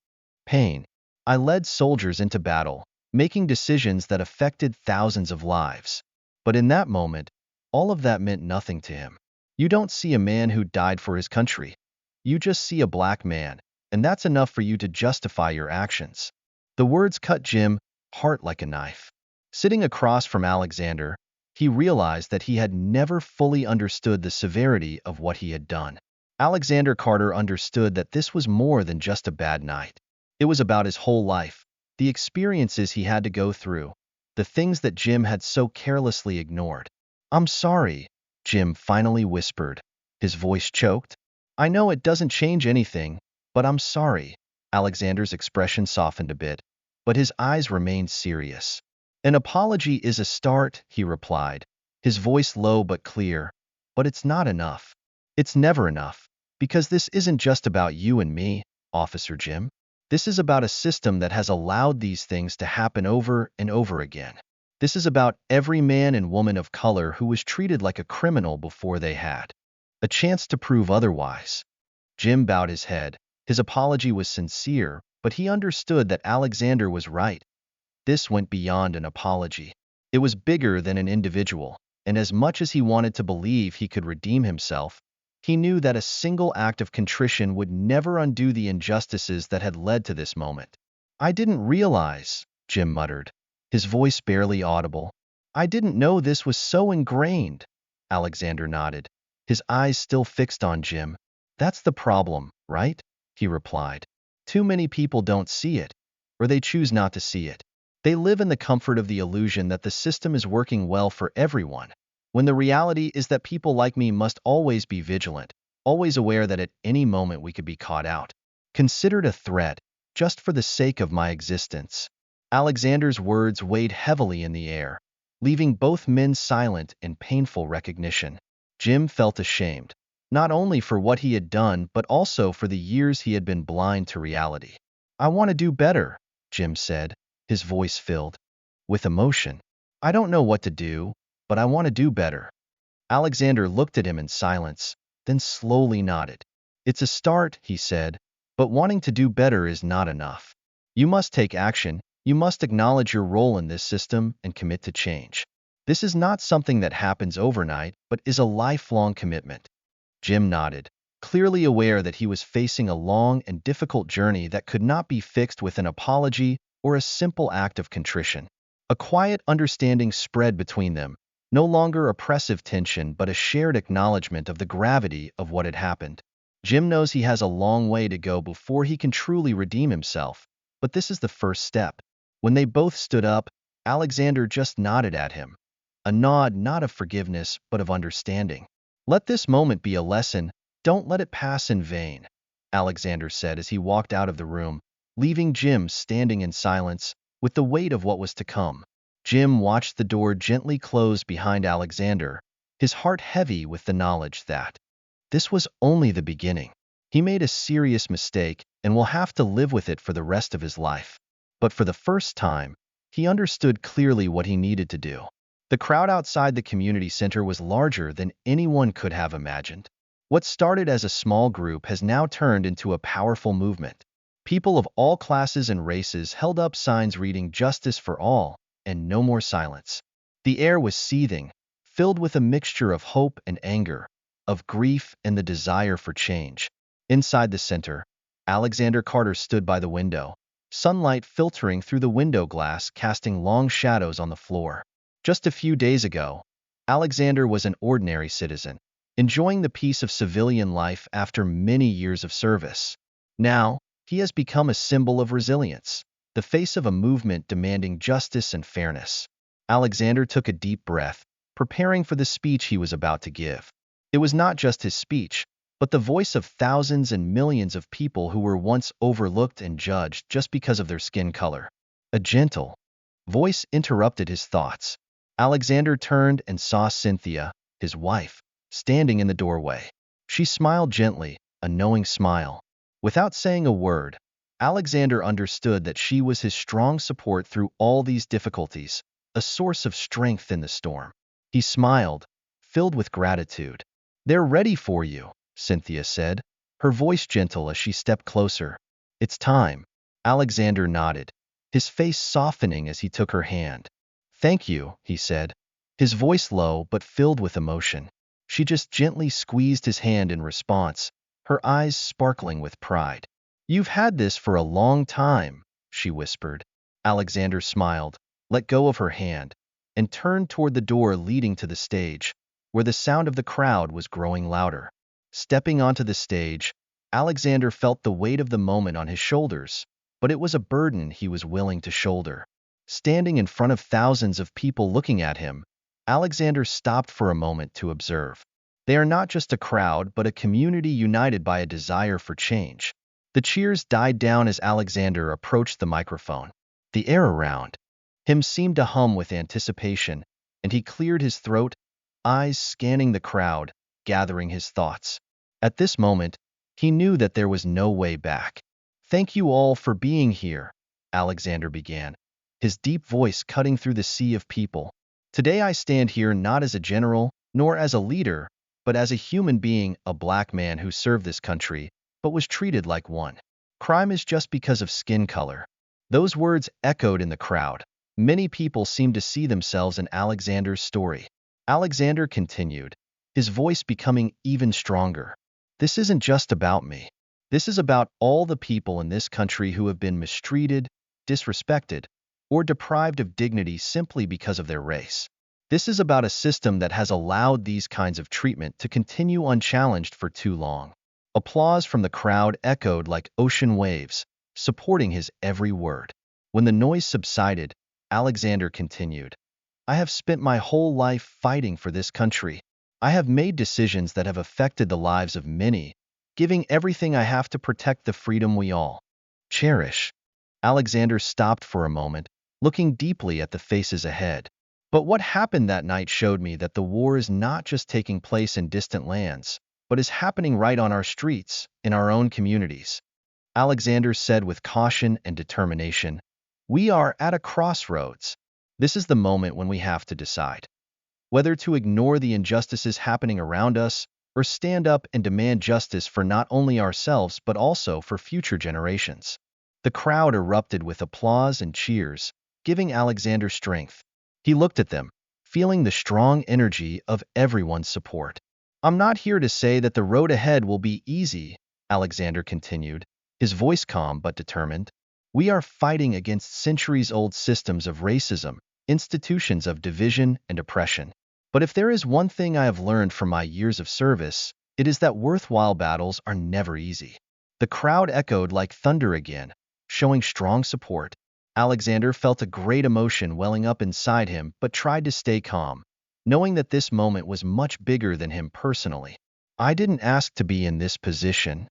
pain. "I led soldiers into battle, making decisions that affected thousands of lives." But in that moment, all of that meant nothing to him. You don't see a man who died for his country. You just see a black man, and that's enough for you to justify your actions. The words cut Jim, heart like a knife. Sitting across from Alexander, he realized that he had never fully understood the severity of what he had done. Alexander Carter understood that this was more than just a bad night. It was about his whole life, the experiences he had to go through, the things that Jim had so carelessly ignored. "I'm sorry," Jim finally whispered, his voice choked. "I know it doesn't change anything, but I'm sorry." Alexander's expression softened a bit, but his eyes remained serious. "An apology is a start," he replied, his voice low but clear, "but it's not enough. It's never enough, because this isn't just about you and me, Officer Jim. This is about a system that has allowed these things to happen over and over again. This is about every man and woman of color who was treated like a criminal before they had a chance to prove otherwise." Jim bowed his head. His apology was sincere, but he understood that Alexander was right. This went beyond an apology. It was bigger than an individual, and as much as he wanted to believe he could redeem himself, he knew that a single act of contrition would never undo the injustices that had led to this moment. "I didn't realize," Jim muttered, his voice barely audible. "I didn't know this was so ingrained." Alexander nodded, his eyes still fixed on Jim. "That's the problem, right?" he replied. "Too many people don't see it, or they choose not to see it. They live in the comfort of the illusion that the system is working well for everyone, when the reality is that people like me must always be vigilant, always aware that at any moment we could be caught out, considered a threat, just for the sake of my existence." Alexander's words weighed heavily in the air, leaving both men silent in painful recognition. Jim felt ashamed, not only for what he had done but also for the years he had been blind to reality. "I want to do better," Jim said, his voice filled with emotion. "I don't know what to do, but I want to do better." Alexander looked at him in silence, then slowly nodded. "It's a start," he said, "but wanting to do better is not enough. You must take action. You must acknowledge your role in this system and commit to change. This is not something that happens overnight, but is a lifelong commitment. Jim nodded, clearly aware that he was facing a long and difficult journey that could not be fixed with an apology or a simple act of contrition. A quiet understanding spread between them, no longer oppressive tension but a shared acknowledgement of the gravity of what had happened. Jim knows he has a long way to go before he can truly redeem himself, but this is the first step. When they both stood up, Alexander just nodded at him. A nod not of forgiveness but of understanding. Let this moment be a lesson, don't let it pass in vain, Alexander said as he walked out of the room, leaving Jim standing in silence, with the weight of what was to come. Jim watched the door gently close behind Alexander, his heart heavy with the knowledge that this was only the beginning. He made a serious mistake and will have to live with it for the rest of his life. But for the first time, he understood clearly what he needed to do. The crowd outside the community center was larger than anyone could have imagined. What started as a small group has now turned into a powerful movement. People of all classes and races held up signs reading "Justice for All" and "No More Silence." The air was seething, filled with a mixture of hope and anger, of grief and the desire for change. Inside the center, Alexander Carter stood by the window, sunlight filtering through the window glass casting long shadows on the floor. Just a few days ago, Alexander was an ordinary citizen, enjoying the peace of civilian life after many years of service. Now, he has become a symbol of resilience, the face of a movement demanding justice and fairness. Alexander took a deep breath, preparing for the speech he was about to give. It was not just his speech, but the voice of thousands and millions of people who were once overlooked and judged just because of their skin color. A gentle voice interrupted his thoughts. Alexander turned and saw Cynthia, his wife, standing in the doorway. She smiled gently, a knowing smile. Without saying a word, Alexander understood that she was his strong support through all these difficulties, a source of strength in the storm. He smiled, filled with gratitude. "They're ready for you," Cynthia said, her voice gentle as she stepped closer. "It's time." Alexander nodded, his face softening as he took her hand. "Thank you," he said, his voice low but filled with emotion. She just gently squeezed his hand in response, her eyes sparkling with pride. "You've had this for a long time," she whispered. Alexander smiled, let go of her hand, and turned toward the door leading to the stage, where the sound of the crowd was growing louder. Stepping onto the stage, Alexander felt the weight of the moment on his shoulders, but it was a burden he was willing to shoulder. Standing in front of thousands of people looking at him, Alexander stopped for a moment to observe. They are not just a crowd, but a community united by a desire for change. The cheers died down as Alexander approached the microphone. The air around him seemed to hum with anticipation, and he cleared his throat, eyes scanning the crowd, gathering his thoughts. At this moment, he knew that there was no way back. "Thank you all for being here," Alexander began, his deep voice cutting through the sea of people. "Today I stand here not as a general, nor as a leader, but as a human being, a black man who served this country, but was treated like one. Crime is just because of skin color." Those words echoed in the crowd. Many people seemed to see themselves in Alexander's story. Alexander continued, his voice becoming even stronger. "This isn't just about me. This is about all the people in this country who have been mistreated, disrespected, or deprived of dignity simply because of their race. This is about a system that has allowed these kinds of treatment to continue unchallenged for too long." Applause from the crowd echoed like ocean waves, supporting his every word. When the noise subsided, Alexander continued, "I have spent my whole life fighting for this country. I have made decisions that have affected the lives of many, giving everything I have to protect the freedom we all cherish." Alexander stopped for a moment, looking deeply at the faces ahead. "But what happened that night showed me that the war is not just taking place in distant lands, but is happening right on our streets, in our own communities." Alexander said with caution and determination, "We are at a crossroads. This is the moment when we have to decide whether to ignore the injustices happening around us or stand up and demand justice for not only ourselves but also for future generations." The crowd erupted with applause and cheers, giving Alexander strength. He looked at them, feeling the strong energy of everyone's support. I'm not here to say that the road ahead will be easy, Alexander continued, his voice calm but determined. We are fighting against centuries-old systems of racism, institutions of division and oppression. But if there is one thing I have learned from my years of service, it is that worthwhile battles are never easy. The crowd echoed like thunder again, showing strong support. Alexander felt a great emotion welling up inside him but tried to stay calm, knowing that this moment was much bigger than him personally. I didn't ask to be in this position,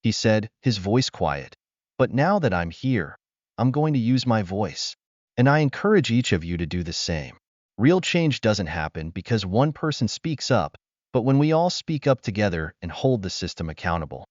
he said, his voice quiet. But now that I'm here, I'm going to use my voice. And I encourage each of you to do the same. Real change doesn't happen because one person speaks up, but when we all speak up together and hold the system accountable.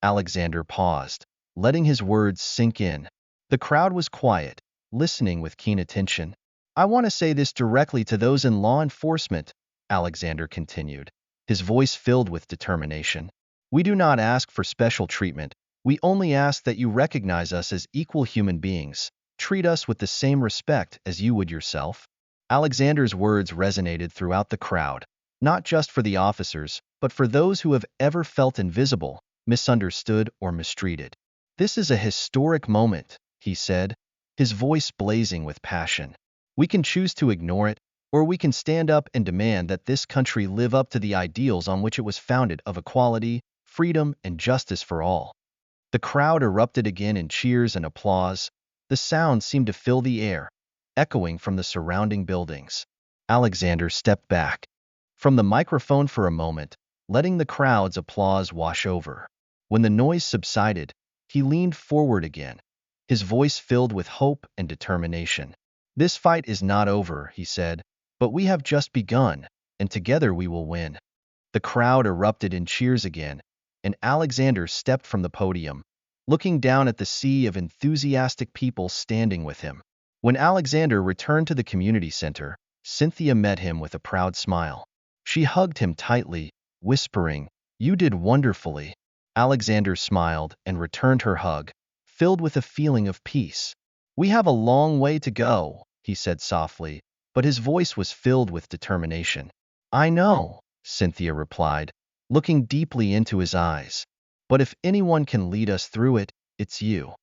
Alexander paused, letting his words sink in. The crowd was quiet, listening with keen attention. I want to say this directly to those in law enforcement, Alexander continued, his voice filled with determination. We do not ask for special treatment. We only ask that you recognize us as equal human beings. Treat us with the same respect as you would yourself. Alexander's words resonated throughout the crowd, not just for the officers, but for those who have ever felt invisible, misunderstood, or mistreated. This is a historic moment, he said, his voice blazing with passion. We can choose to ignore it, or we can stand up and demand that this country live up to the ideals on which it was founded of equality, freedom, and justice for all. The crowd erupted again in cheers and applause. The sound seemed to fill the air, echoing from the surrounding buildings. Alexander stepped back from the microphone for a moment, letting the crowd's applause wash over. When the noise subsided, he leaned forward again, his voice filled with hope and determination. This fight is not over, he said, but we have just begun, and together we will win. The crowd erupted in cheers again, and Alexander stepped from the podium, looking down at the sea of enthusiastic people standing with him. When Alexander returned to the community center, Cynthia met him with a proud smile. She hugged him tightly, whispering, "You did wonderfully." Alexander smiled and returned her hug, filled with a feeling of peace. "We have a long way to go," he said softly, but his voice was filled with determination. "I know," Cynthia replied, looking deeply into his eyes. "But if anyone can lead us through it, it's you."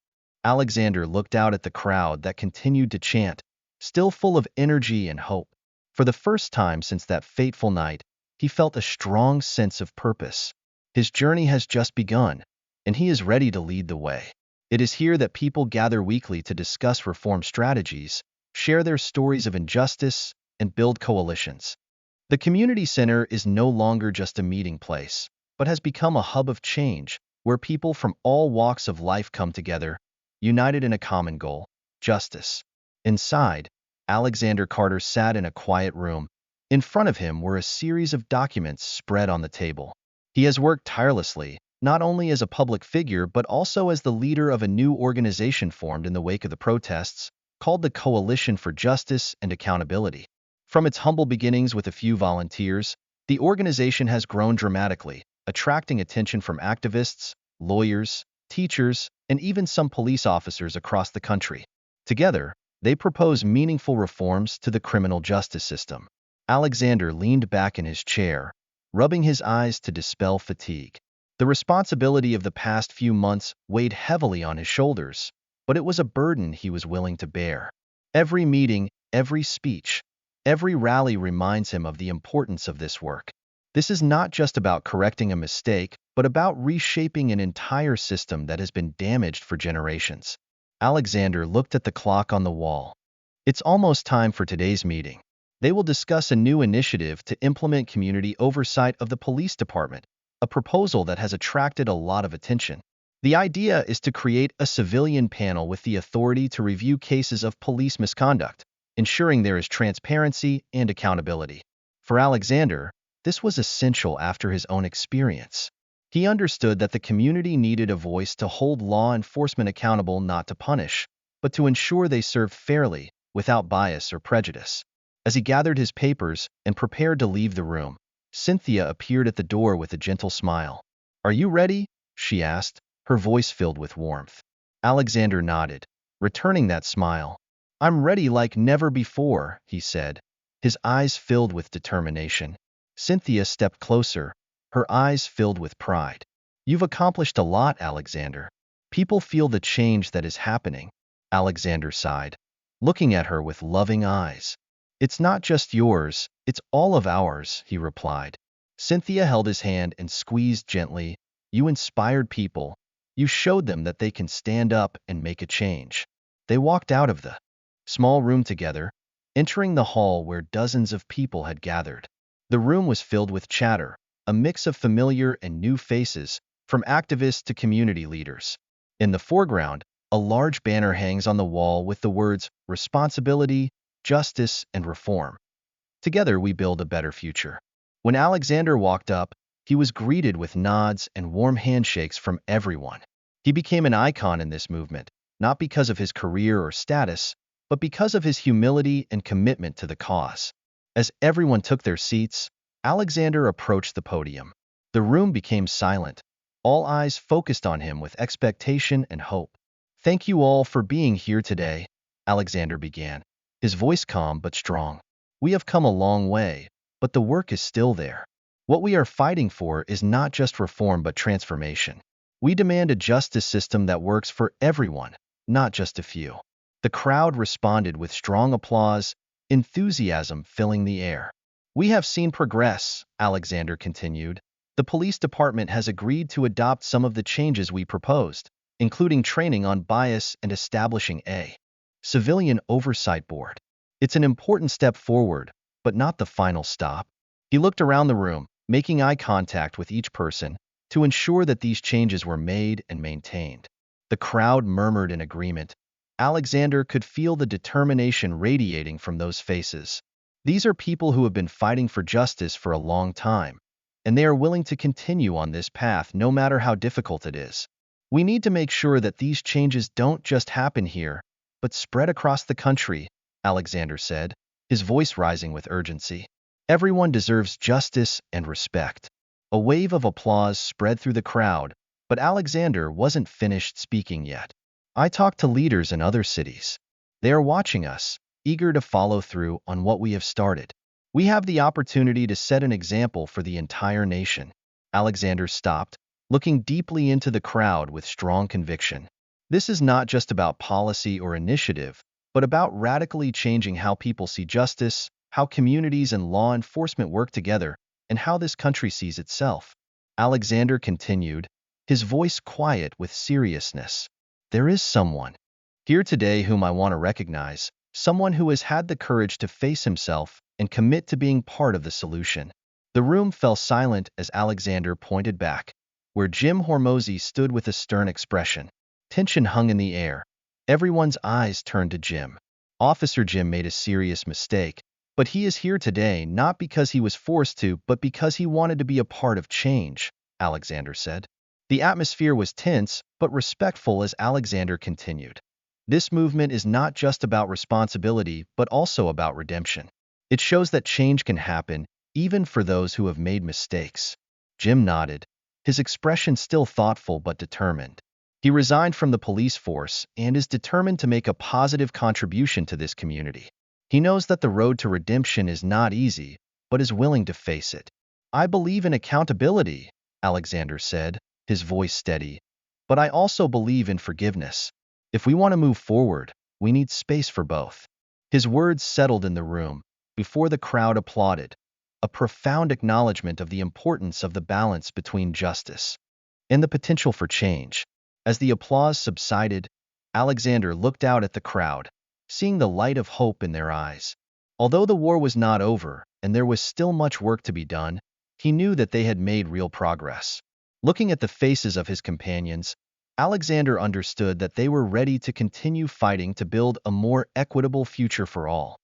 Alexander looked out at the crowd that continued to chant, still full of energy and hope. For the first time since that fateful night, he felt a strong sense of purpose. His journey has just begun, and he is ready to lead the way. It is here that people gather weekly to discuss reform strategies, share their stories of injustice, and build coalitions. The community center is no longer just a meeting place, but has become a hub of change where people from all walks of life come together, united in a common goal: justice. Inside, Alexander Carter sat in a quiet room. In front of him were a series of documents spread on the table. He has worked tirelessly, not only as a public figure but also as the leader of a new organization formed in the wake of the protests, called the Coalition for Justice and Accountability. From its humble beginnings with a few volunteers, the organization has grown dramatically, attracting attention from activists, lawyers, teachers, and even some police officers across the country. Together, they propose meaningful reforms to the criminal justice system. Alexander leaned back in his chair, rubbing his eyes to dispel fatigue. The responsibility of the past few months weighed heavily on his shoulders, but it was a burden he was willing to bear. Every meeting, every speech, every rally reminds him of the importance of this work. This is not just about correcting a mistake, but about reshaping an entire system that has been damaged for generations. Alexander looked at the clock on the wall. It's almost time for today's meeting. They will discuss a new initiative to implement community oversight of the police department, a proposal that has attracted a lot of attention. The idea is to create a civilian panel with the authority to review cases of police misconduct, ensuring there is transparency and accountability. For Alexander, this was essential after his own experience. He understood that the community needed a voice to hold law enforcement accountable, not to punish, but to ensure they served fairly, without bias or prejudice. As he gathered his papers and prepared to leave the room, Cynthia appeared at the door with a gentle smile. "Are you ready?" she asked, her voice filled with warmth. Alexander nodded, returning that smile. I'm ready like never before, he said, his eyes filled with determination. Cynthia stepped closer, her eyes filled with pride. You've accomplished a lot, Alexander. People feel the change that is happening. Alexander sighed, looking at her with loving eyes. It's not just yours, it's all of ours, he replied. Cynthia held his hand and squeezed gently. You inspired people. You showed them that they can stand up and make a change. They walked out of the small room together, entering the hall where dozens of people had gathered. The room was filled with chatter, a mix of familiar and new faces, from activists to community leaders. In the foreground, a large banner hangs on the wall with the words responsibility, justice, and reform. Together we build a better future. When Alexander walked up, he was greeted with nods and warm handshakes from everyone. He became an icon in this movement, not because of his career or status, but because of his humility and commitment to the cause. As everyone took their seats, Alexander approached the podium. The room became silent, all eyes focused on him with expectation and hope. Thank you all for being here today, Alexander began, his voice calm but strong. We have come a long way, but the work is still there. What we are fighting for is not just reform but transformation. We demand a justice system that works for everyone, not just a few. The crowd responded with strong applause, enthusiasm filling the air. We have seen progress, Alexander continued. The police department has agreed to adopt some of the changes we proposed, including training on bias and establishing a civilian oversight board. It's an important step forward, but not the final stop. He looked around the room, making eye contact with each person, to ensure that these changes were made and maintained. The crowd murmured in agreement. Alexander could feel the determination radiating from those faces. These are people who have been fighting for justice for a long time, and they are willing to continue on this path no matter how difficult it is. We need to make sure that these changes don't just happen here, but spread across the country, Alexander said, his voice rising with urgency. Everyone deserves justice and respect. A wave of applause spread through the crowd, but Alexander wasn't finished speaking yet. I talked to leaders in other cities. They are watching us, eager to follow through on what we have started. We have the opportunity to set an example for the entire nation. Alexander stopped, looking deeply into the crowd with strong conviction. This is not just about policy or initiative, but about radically changing how people see justice, how communities and law enforcement work together, and how this country sees itself. Alexander continued, his voice quiet with seriousness. There is someone here today whom I want to recognize, someone who has had the courage to face himself and commit to being part of the solution. The room fell silent as Alexander pointed back, where Jim Hormozy stood with a stern expression. Tension hung in the air. Everyone's eyes turned to Jim. Officer Jim made a serious mistake, but he is here today not because he was forced to, but because he wanted to be a part of change, Alexander said. The atmosphere was tense, but respectful as Alexander continued. This movement is not just about responsibility, but also about redemption. It shows that change can happen, even for those who have made mistakes. Jim nodded, his expression still thoughtful but determined. He resigned from the police force and is determined to make a positive contribution to this community. He knows that the road to redemption is not easy, but is willing to face it. I believe in accountability, Alexander said, his voice steady. But I also believe in forgiveness. If we want to move forward, we need space for both. His words settled in the room, before the crowd applauded, a profound acknowledgement of the importance of the balance between justice and the potential for change. As the applause subsided, Alexander looked out at the crowd, seeing the light of hope in their eyes. Although the war was not over and there was still much work to be done, he knew that they had made real progress. Looking at the faces of his companions, Alexander understood that they were ready to continue fighting to build a more equitable future for all.